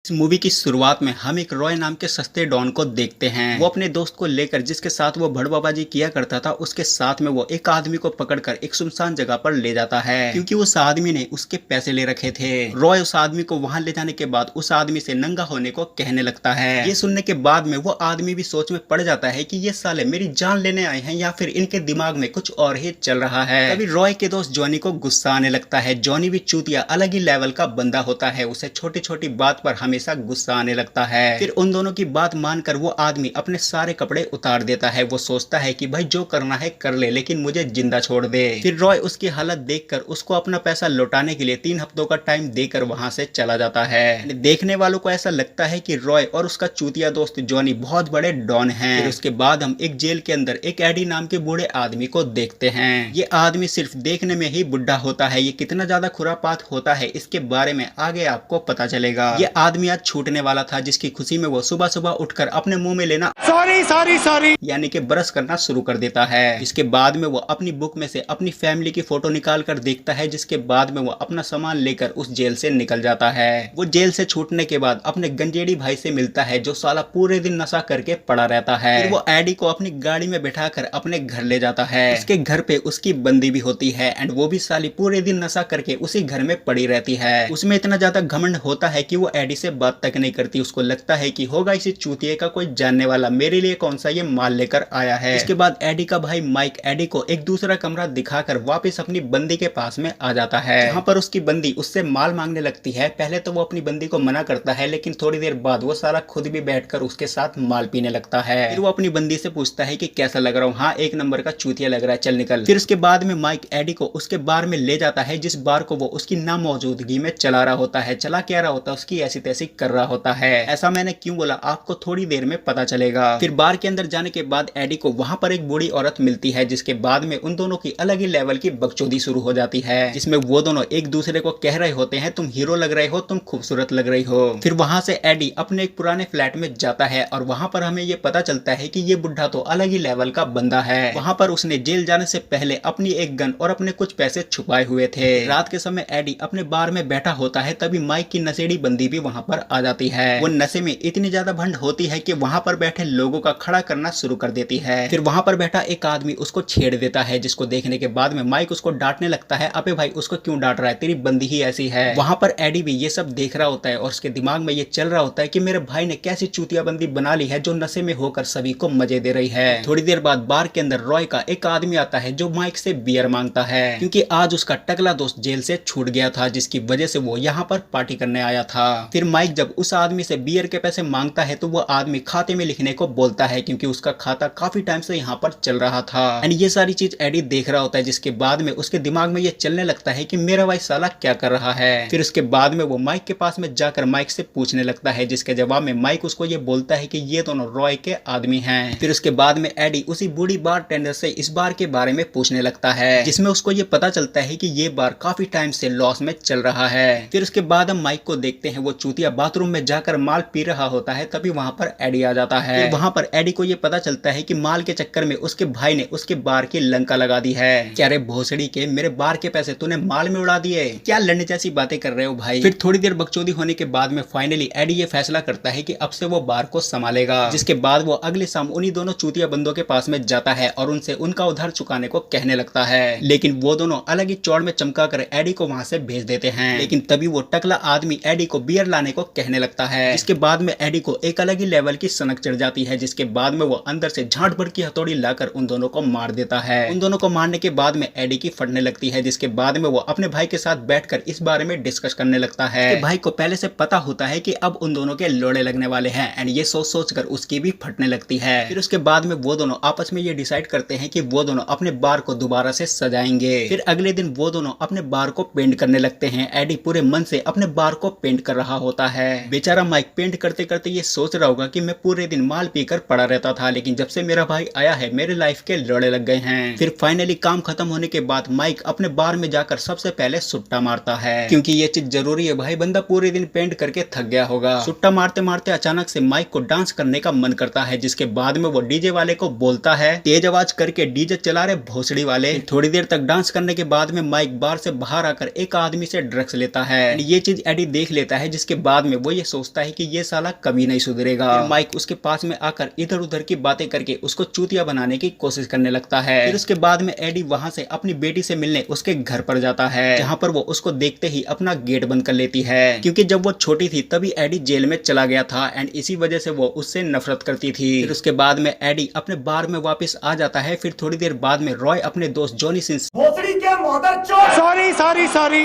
इस मूवी की शुरुआत में हम एक रॉय नाम के सस्ते डॉन को देखते हैं। वो अपने दोस्त को लेकर, जिसके साथ वो भड़बाबाजी किया करता था, उसके साथ में वो एक आदमी को पकड़कर एक सुनसान जगह पर ले जाता है, क्योंकि उस आदमी ने उसके पैसे ले रखे थे। रॉय उस आदमी को वहां ले जाने के बाद उस आदमी से नंगा होने को कहने लगता है। ये सुनने के बाद में वो आदमी भी सोच में पड़ जाता है कि ये साले मेरी जान लेने आए हैं या फिर इनके दिमाग में कुछ और ही चल रहा है। तभी रॉय के दोस्त जॉनी को गुस्सा आने लगता है। जॉनी भी चूतिया अलग ही लेवल का बंदा होता है, उसे छोटी छोटी बात पर हमेशा गुस्सा आने लगता है। फिर उन दोनों की बात मानकर वो आदमी अपने सारे कपड़े उतार देता है। वो सोचता है कि भाई जो करना है कर ले, लेकिन मुझे जिंदा छोड़ दे। फिर रॉय उसकी हालत देखकर उसको अपना पैसा लौटाने के लिए 3 हफ्तों का टाइम देकर वहां से चला जाता है। देखने वालों को ऐसा लगता है कि रॉय और उसका चूतिया दोस्त जॉनी बहुत बड़े डॉन हैं। फिर उसके बाद हम एक जेल के अंदर एक एडी नाम के बूढ़े आदमी को देखते हैं। ये आदमी सिर्फ देखने में ही बुढ़ा होता है। ये कितना ज्यादा खुरापात होता है इसके बारे में आगे आपको पता चलेगा। ये आदमी आज छूटने वाला था, जिसकी खुशी में वो सुबह सुबह उठकर अपने मुंह में लेना सॉरी यानी कि ब्रश करना शुरू कर देता है। इसके बाद में वो अपनी बुक में से अपनी फैमिली की फोटो निकाल कर देखता है, जिसके बाद में वो अपना सामान लेकर उस जेल से निकल जाता है। वो जेल से छूटने के बाद अपने गंजेड़ी भाई से मिलता है, जो साला पूरे दिन नशा करके पड़ा रहता है। फिर वो एडी को अपनी गाड़ी में बैठाकर अपने घर ले जाता है। उसके घर पे उसकी बंदी भी होती है एंड वो भी साली पूरे दिन नशा करके उसी घर में पड़ी रहती है। उसमें इतना ज्यादा घमंड होता है कि वो एडी से बात तक नहीं करती। उसको लगता है कि होगा इसी चूतिए का कोई जानने वाला, मेरे लिए कौन सा ये माल लेकर आया है। इसके बाद एडी का भाई माइक एडी को एक दूसरा कमरा दिखाकर वापस अपनी बंदी के पास में आ जाता है, जहाँ पर उसकी बंदी उससे माल मांगने लगती है। पहले तो वो अपनी बंदी को मना करता है, लेकिन थोड़ी देर बाद वो सारा खुद भी बैठकर उसके साथ माल पीने लगता है। फिर वो अपनी बंदी से पूछता है कि कैसा लग रहा हूँ। हाँ, एक नंबर का चूतिया लग रहा है, चल निकल। फिर उसके बाद में माइक एडी को उसके बार में ले जाता है, जिस बार को वो उसकी नामौजूदगी में चला रहा होता है। चला क्या रहा होता है, उसकी ऐसी तैसी कर रहा होता है। ऐसा मैंने क्यों बोला आपको थोड़ी देर में पता चलेगा। फिर बार के अंदर जाने के बाद एडी को वहां पर एक बूढ़ी औरत मिलती है, जिसके बाद में उन दोनों की अलग ही लेवल की बकचोदी शुरू हो जाती है, जिसमें वो दोनों एक दूसरे को कह रहे होते हैं तुम हीरो लग रहे हो, तुम खूबसूरत लग रही हो। फिर वहां से एडी अपने एक पुराने फ्लैट में जाता है और वहां पर हमें ये पता चलता है कि ये बुढ़ा तो अलग ही लेवल का बंदा है। वहां पर उसने जेल जाने से पहले अपनी एक गन और अपने कुछ पैसे छुपाए हुए थे। रात के समय एडी अपने बार में बैठा होता है, तभी माइक की नशेड़ी बंदी भी वहां पर आ जाती है। वो नशे में इतनी ज्यादा भंड होती है कि वहां पर बैठे लोगों का खड़ा करना शुरू कर देती है। फिर वहां पर बैठा एक आदमी उसको छेड़ देता है, जिसको देखने के बाद में माइक उसको डांटने लगता है, अबे भाई उसको क्यों डांट रहा है, तेरी बंदी ही ऐसी है। वहां पर एडी भी ये सब देख रहा होता है और उसके दिमाग में ये चल रहा होता है कि मेरे भाई ने कैसी चूतिया बंदी बना ली है, जो नशे में होकर सभी को मजे दे रही है। थोड़ी देर बाद बार के अंदर रॉय का एक आदमी आता है, जो माइक से बियर मांगता है, क्योंकि आज उसका टकला दोस्त जेल से छूट गया था, जिसकी वजह से वो यहाँ पर पार्टी करने आया था। फिर माइक जब उस आदमी से बियर के पैसे मांगता है तो वो आदमी खाते में लिखने को बोलता है, क्योंकि उसका खाता काफी टाइम से यहाँ पर चल रहा था। एंड ये सारी चीज एडी देख रहा होता है, जिसके बाद में उसके दिमाग में ये चलने लगता है कि मेरा भाई साला क्या कर रहा है। फिर उसके बाद में वो माइक के पास में जाकर माइक से पूछने लगता है, जिसके जवाब में माइक उसको ये बोलता है कि ये दोनों रॉय के आदमी हैं। फिर उसके बाद में एडी उसी बूढ़ी बार टेंडर से इस बार के बारे में पूछने लगता है, जिसमें उसको ये पता चलता है कि ये बार काफी टाइम से लॉस में चल रहा है। फिर उसके बाद हम माइक को देखते हैं, वो चूतिया बाथरूम में जाकर माल पी रहा होता है, तभी वहां पर एडी आ जाता है। फिर वहां पर एडी को ये पता चलता है कि माल के चक्कर में उसके भाई ने उसके बार की लंका लगा दी है। क्या रे भोसड़ी के, मेरे बार के पैसे तूने माल में उड़ा दिए, क्या लड़ने जैसी बातें कर रहे हो भाई। फिर थोड़ी देर बकचोदी होने के बाद में फाइनली एडी ये फैसला करता है कि अब से वो बार को संभालेगा, जिसके बाद वो अगले शाम उन्हीं दोनों चूतिया बंदों के पास में जाता है और उनसे उनका उधार चुकाने को कहने लगता है। लेकिन वो दोनों अलग ही चौड़ में चमका कर एडी को वहां से भेज देते हैं। लेकिन तभी वो टकला आदमी एडी को बियर लाने को कहने लगता है, जिसके बाद में एडी को एक अलग ही लेवल की सनक चढ़ जाती है, जिसके बाद में वो अंदर से झाट भर की हथौड़ी लाकर उन दोनों को मार देता है। उन दोनों को मारने के बाद में एडी की फटने लगती है, जिसके बाद में वो अपने भाई के साथ बैठकर इस बारे में डिस्कस करने लगता है। भाई को पहले से पता होता है कि अब उन दोनों के लोड़े लगने वाले हैं एंड ये सोच सोच कर उसकी भी फटने लगती है। फिर उसके बाद में वो दोनों आपस में ये डिसाइड करते हैं कि वो दोनों अपने बार को दोबारा से सजाएंगे। फिर अगले दिन वो दोनों अपने बार को पेंट करने लगते हैं। एडी पूरे मन से अपने बार को पेंट कर रहा होता है। बेचारा माइक पेंट करते करते ये सोच रहा होगा कि मैं पूरे दिन माल पीकर पड़ा रहता था, लेकिन जब से मेरा भाई आया है मेरे लाइफ के लोड़े लग गए हैं। फिर फाइनली काम खत्म होने के बाद माइक अपने बार में जाकर सबसे पहले सुट्टा मारता है, क्योंकि ये चीज जरूरी है भाई, बंदा पूरे दिन पेंट करके थक गया होगा। सुट्टा मारते मारते अचानक से माइक को डांस करने का मन करता है, जिसके बाद में वो डीजे वाले को बोलता है तेज आवाज करके डीजे चला रहे भोसड़ी वाले। थोड़ी देर तक डांस करने के बाद में माइक बार से बाहर आकर एक आदमी से ड्रग्स लेता है। ये चीज एडी देख लेता है, जिसके बाद में वो ये सोचता है कि ये साला कभी नहीं सुधरेगा। माइक उसके पास में आकर इधर उधर की बातें करके उसको चूतिया बनाने की कोशिश करने लगता है। फिर उसके बाद में एडी वहां से अपनी बेटी से मिलने उसके घर पर जाता है, जहां पर वो उसको देखते ही अपना गेट बंद कर लेती है, क्योंकि जब वो छोटी थी तभी एडी जेल में चला गया था एंड इसी वजह से वो उससे नफरत करती थी। फिर उसके बाद में एडी अपने बार में वापस आ जाता है। फिर थोड़ी देर बाद में रॉय अपने दोस्त जॉनी सिंस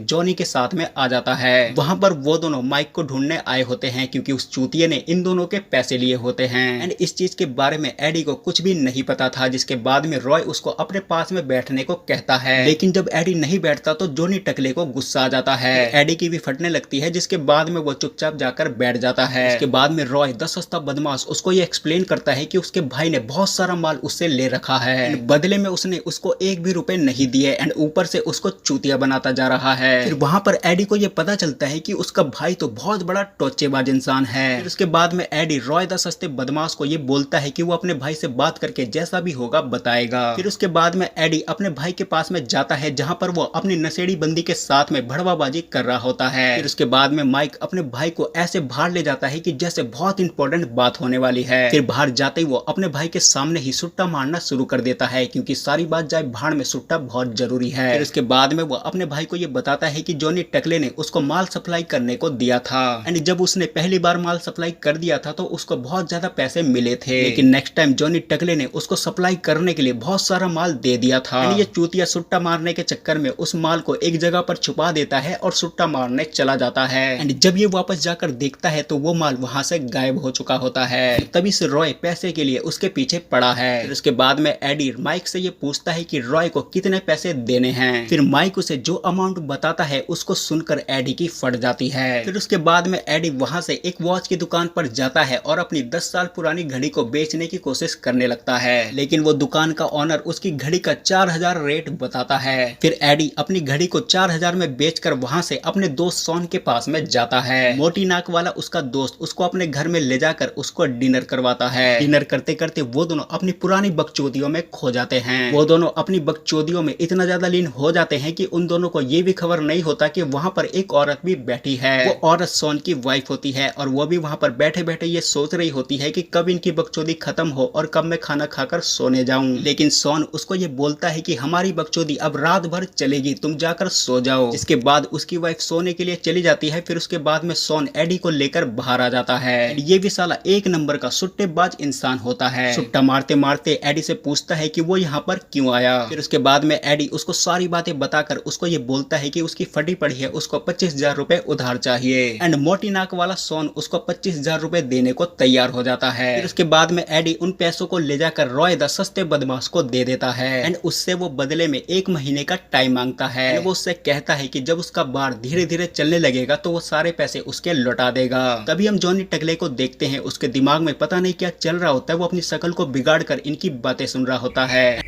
जॉनी के साथ में आ जाता है। वहां पर वो दोनों माइक को ढूंढने आए होते हैं, क्योंकि उस चूतिये ने इन दोनों के पैसे लिए होते हैं एंड इस चीज के बारे में एडी को कुछ भी नहीं पता था, जिसके बाद में रॉय उसको अपने पास में बैठने को कहता है। लेकिन जब एडी नहीं बैठता तो जॉनी टकले को गुस्सा आ जाता है, एडी की भी फटने लगती है, जिसके बाद में वो चुपचाप जाकर बैठ जाता है। इसके बाद में रॉय दस सस्ता बदमाश उसको ये एक्सप्लेन करता है कि उसके भाई ने बहुत सारा माल उससे ले रखा है, बदले में उसने उसको एक भी रुपए नहीं दिए एंड ऊपर से उसको चूतिया बनाता जा रहा है। फिर वहां पर एडी को ये पता चलता है कि उसका भाई तो बहुत बड़ा टोचेबाज इंसान है। फिर उसके बाद में एडी रॉय द सस्ते बदमाश को ये बोलता है कि वो अपने भाई से बात करके जैसा भी होगा बताएगा। फिर उसके बाद में एडी अपने भाई के पास में जाता है, जहां पर वो अपनी नशेड़ी बंदी के साथ में भड़वाबाजी कर रहा होता है। फिर उसके बाद में माइक अपने भाई को ऐसे बाहर ले जाता है कि जैसे बहुत इंपॉर्टेंट बात होने वाली है। फिर बाहर जाते ही वो अपने भाई के सामने ही सुट्टा मारना शुरू कर देता है, क्योंकि सारी बात जाए भाड़ में सुट्टा बहुत जरूरी है। फिर उसके बाद में वो अपने भाई को ये बताता है कि जॉनी टकले ने उसको माल सप्लाई करने को दिया था एंड जब उसने पहली बार माल सप्लाई कर दिया था तो उसको बहुत ज्यादा पैसे मिले थे, लेकिन नेक्स्ट टाइम जॉनी टकले ने उसको सप्लाई करने के लिए बहुत सारा माल दे दिया था। ये चूतिया सुट्टा मारने के चक्कर में उस माल को एक जगह पर छुपा देता है और सुट्टा मारने चला जाता है एंड जब ये वापस जाकर देखता है तो वो माल वहां से गायब हो चुका होता है। तभी से रॉय पैसे के लिए उसके पीछे पड़ा है। फिर उसके बाद में एडी माइक से ये पूछता है कि रॉय को कितने पैसे देने हैं। फिर माइक उसे जो अमाउंट बताता है उसको सुनकर एडी की फट जाती है। फिर उसके बाद में एडी वहां से एक वॉच की दुकान पर जाता है और अपनी 10 साल पुरानी घड़ी को बेचने की कोशिश करने लगता है, लेकिन वो दुकान का ओनर उसकी घड़ी का 4000 रेट बताता है। फिर एडी अपनी घड़ी को 4000 में बेचकर वहां से अपने दोस्त सॉन के पास में जाता है। मोटी नाक वाला उसका दोस्त उसको अपने घर में ले जाकर उसको डिनर करवाता है। डिनर करते करते वो दोनों अपनी पुरानी बकचोदियों में खो जाते हैं। वो दोनों अपनी बकचोदियों में इतना ज्यादा लीन हो जाते हैं कि उन दोनों को ये भी खबर नहीं होता कि वहां पर एक औरत भी बैठी है। वो औरत सॉन की वाइफ होती है और वो भी वहां पर बैठे बैठे ये सोच रही होती है कि कब इनकी बकचोदी खत्म हो और कब मैं खाना खाकर सोने जाऊं। लेकिन सॉन उसको ये बोलता है कि हमारी बकचोदी अब रात भर चलेगी, तुम जाकर सो जाओ। इसके बाद उसकी वाइफ सोने के लिए चली जाती है। फिर उसके बाद में सॉन एडी को लेकर बाहर आ जाता है। ये भी साला एक नंबर का सुट्टेबाज इंसान होता है। सुट्टा मारते मारते एडी से पूछता है कि वो यहाँ पर क्यों आया। फिर उसके बाद में एडी उसको सारी बातें बताकर उसको ये बोलता है कि उसकी फटी पड़ी है, उसको 25,000 रुपए उधार चाहिए एंड मोटी नाक वाला सॉन उसको 25,000 रुपए देने को तैयार हो जाता है। फिर उसके बाद में एडी उन पैसों को ले जाकर रॉय द सस्ते बदमाश को दे देता है एंड उससे वो बदले में 1 महीने का टाइम मांगता है। वो उससे कहता है कि जब उसका बार धीरे धीरे चलने लगेगा तो वो सारे पैसे उसके लौटा देगा। तभी हम जॉनी टकले को देखते हैं, उसके दिमाग में पता नहीं क्या चल रहा होता है, वो अपनी शक्ल को बिगाड़ कर इनकी बातें सुन रहा होता है।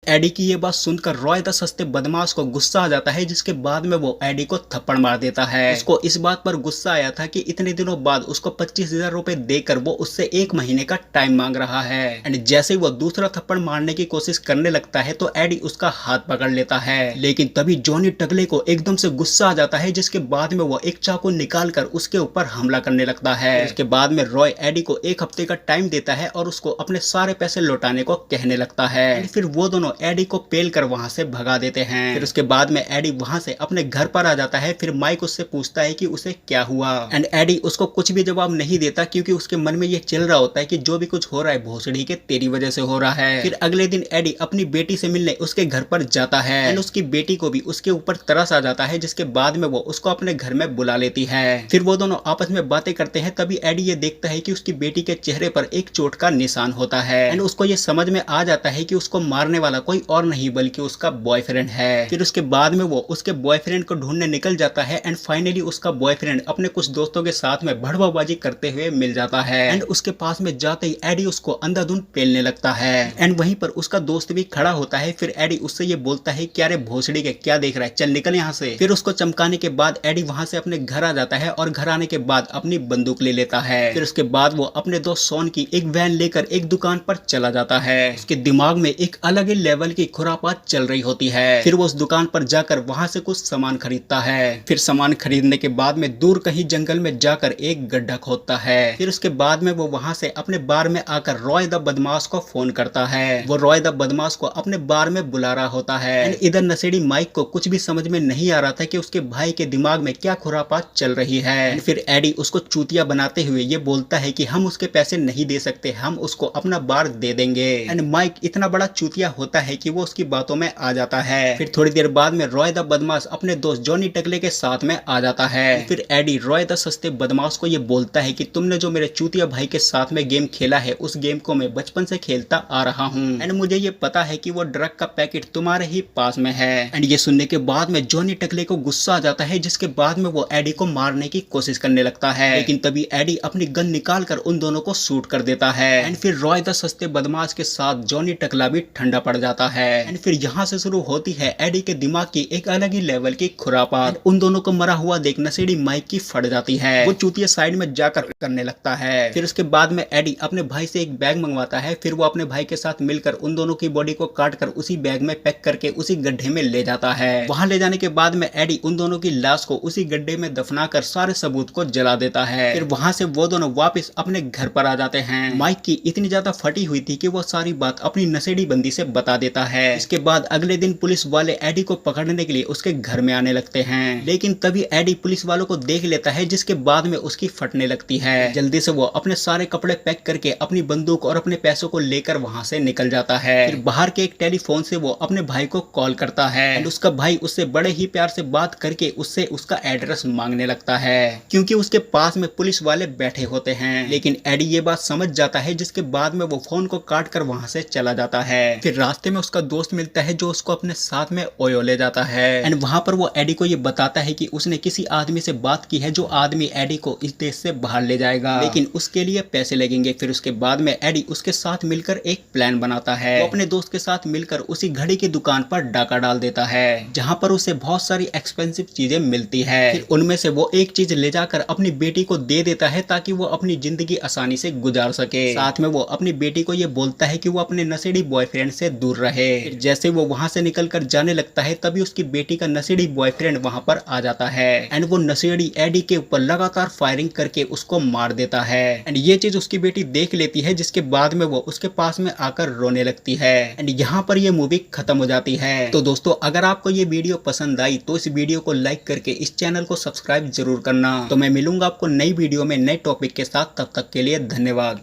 एडी की ये बात सुनकर रॉय द सस्ते बदमाश को गुस्सा आ जाता है, जिसके बाद में वो एडी को थप्पड़ मार देता है। उसको इस बात पर गुस्सा आया था कि इतने दिनों बाद उसको 25,000 रुपए देकर वो उससे 1 महीने का टाइम मांग रहा है एंड जैसे ही वो दूसरा थप्पड़ मारने की कोशिश करने लगता है तो एडी उसका हाथ पकड़ लेता है। लेकिन तभी जॉनी टकले को एकदम से गुस्सा आ जाता है, जिसके बाद में वो एक चाकू निकाल कर उसके ऊपर हमला करने लगता है। उसके बाद में रॉय एडी को 1 हफ्ते का टाइम देता है और उसको अपने सारे पैसे लौटाने को कहने लगता है। फिर वो दोनों एडी को पेल कर वहां से भगा देते हैं। फिर उसके बाद में एडी वहां से अपने घर पर आ जाता है। फिर माइक उससे पूछता है कि उसे क्या हुआ एंड एडी उसको कुछ भी जवाब नहीं देता, क्योंकि उसके मन में ये चल रहा होता है कि जो भी कुछ हो रहा है भोसड़ी के तेरी वजह से हो रहा है। फिर अगले दिन एडी अपनी बेटी से मिलने उसके घर पर जाता है एंड उसकी बेटी को भी उसके ऊपर तरस आ जाता है, जिसके बाद में वो उसको अपने घर में बुला लेती है। फिर वो दोनों आपस में बातें करते हैं। तभी एडी ये देखता है कि उसकी बेटी के चेहरे पर एक चोट का निशान होता है एंड उसको ये समझ में आ जाता है कि उसको मारने वाला कोई और नहीं बल्कि उसका बॉयफ्रेंड है। फिर उसके बाद में वो उसके बॉयफ्रेंड को ढूंढने निकल जाता है एंड फाइनली उसका बॉयफ्रेंड अपने कुछ दोस्तों के साथ में भड़वाबाजी करते हुए मिल जाता है एंड उसके पास में जाते ही एडी उसको अंधाधुंध पेलने लगता है एंड वहीं पर उसका दोस्त भी खड़ा होता है। फिर एडी उससे ये बोलता है क्या रे भोसड़ी के क्या देख रहा है, चल निकल यहाँ से। फिर उसको चमकाने के बाद एडी वहां से अपने घर आ जाता है और घर आने के बाद अपनी बंदूक ले लेता है। फिर उसके बाद वो अपने दोस्त सॉन की एक वैन लेकर एक दुकान पर चला जाता है। उसके दिमाग में एक अलग ही लेवल लेवल की खुरापात चल रही होती है। फिर वो उस दुकान पर जाकर वहां से कुछ सामान खरीदता है। फिर सामान खरीदने के बाद में दूर कहीं जंगल में जाकर एक गड्ढा खोदता है। फिर उसके बाद में वो वहां से अपने बार में आकर रॉय द बदमाश को फोन करता है। वो रॉय द बदमाश को अपने बार में बुला रहा होता है। इधर नशेड़ी माइक को कुछ भी समझ में नहीं आ रहा था कि उसके भाई के दिमाग में क्या खुरापात चल रही है। फिर एडी उसको चूतिया बनाते हुए ये बोलता है कि हम उसके पैसे नहीं दे सकते, हम उसको अपना बार दे देंगे। एंड माइक इतना बड़ा चूतिया होता है कि वो उसकी बातों में आ जाता है। फिर थोड़ी देर बाद में रॉय द बदमाश अपने दोस्त जॉनी टकले के साथ में आ जाता है। फिर एडी रॉय द सस्ते बदमाश को ये बोलता है कि तुमने जो मेरे चूतिया भाई के साथ में गेम खेला है उस गेम को मैं बचपन से खेलता आ रहा हूँ एंड मुझे ये पता है कि वो ड्रग का पैकेट तुम्हारे ही पास में है। एंड ये सुनने के बाद में जॉनी टकले को गुस्सा आ जाता है, जिसके बाद में वो एडी को मारने की कोशिश करने लगता है। लेकिन तभी एडी अपनी गन निकाल कर उन दोनों को शूट कर देता है। एंड फिर रॉय द सस्ते बदमाश के साथ जॉनी टकला भी ठंडा पड़ जाता है। एंड फिर यहाँ से शुरू होती है एडी के दिमाग की एक अलग ही लेवल की खुरापात। उन दोनों को मरा हुआ देख नशेड़ी माइक की फट जाती है। वो चूतिया साइड में जाकर करने लगता है। फिर उसके बाद में एडी अपने भाई से एक बैग मंगवाता है। फिर वो अपने भाई के साथ मिलकर उन दोनों की बॉडी को काट कर उसी बैग में पैक करके उसी गड्ढे में ले जाता है। वहां ले जाने के बाद में एडी उन दोनों की लाश को उसी गड्ढे में दफनाकर सारे सबूत को जला देता है। फिर वहां से वो दोनों वापस अपने घर पर आ जाते हैं। माइक की इतनी ज्यादा फटी हुई थी कि वो सारी बात अपनी नशेड़ी बंदी से बता देता है। इसके बाद अगले दिन पुलिस वाले एडी को पकड़ने के लिए उसके घर में आने लगते हैं। लेकिन तभी एडी पुलिस वालों को देख लेता है, जिसके बाद में उसकी फटने लगती है। जल्दी से वो अपने सारे कपड़े पैक करके अपनी बंदूक और अपने पैसों को लेकर वहां से निकल जाता है। फिर बाहर के एक टेलीफोन से वो अपने भाई को कॉल करता है। एंड उसका भाई उससे बड़े ही प्यार से बात करके उससे उसका एड्रेस मांगने लगता है, क्योंकि उसके पास में पुलिस वाले बैठे होते हैं। लेकिन एडी ये बात समझ जाता है, जिसके बाद में वो फोन को काट कर वहां से चला जाता है। फिर रास्ते में उसका दोस्त मिलता है जो उसको अपने साथ में ओयो ले जाता है। एंड वहां पर वो एडी को ये बताता है कि उसने किसी आदमी से बात की है जो आदमी एडी को इस देश से बाहर ले जाएगा, लेकिन उसके लिए पैसे लगेंगे। फिर उसके बाद में एडी उसके साथ मिलकर एक प्लान बनाता है। वो अपने दोस्त के साथ मिलकर उसी घड़ी की दुकान पर डाका डाल देता है, जहां पर उसे बहुत सारी एक्सपेंसिव चीजें मिलती है। फिर उनमें से वो एक चीज ले जाकर अपनी बेटी को दे देता है ताकि वो अपनी जिंदगी आसानी से गुजार सके। साथ में वो अपनी बेटी को ये बोलता है कि वो अपने नशेड़ी बॉयफ्रेंड से दूर रहे। फिर जैसे वो वहां से निकलकर जाने लगता है, तभी उसकी बेटी का नशेड़ी बॉयफ्रेंड वहां पर आ जाता है। एंड वो नशेड़ी एडी के ऊपर लगातार फायरिंग करके उसको मार देता है। एंड ये चीज उसकी बेटी देख लेती है, जिसके बाद में वो उसके पास में आकर रोने लगती है। एंड यहाँ पर ये मूवी खत्म हो जाती है। तो दोस्तों, अगर आपको ये वीडियो पसंद आई तो इस वीडियो को लाइक करके इस चैनल को सब्सक्राइब जरूर करना। तो मैं मिलूंगा आपको नई वीडियो में नए टॉपिक के साथ, तब तक के लिए धन्यवाद।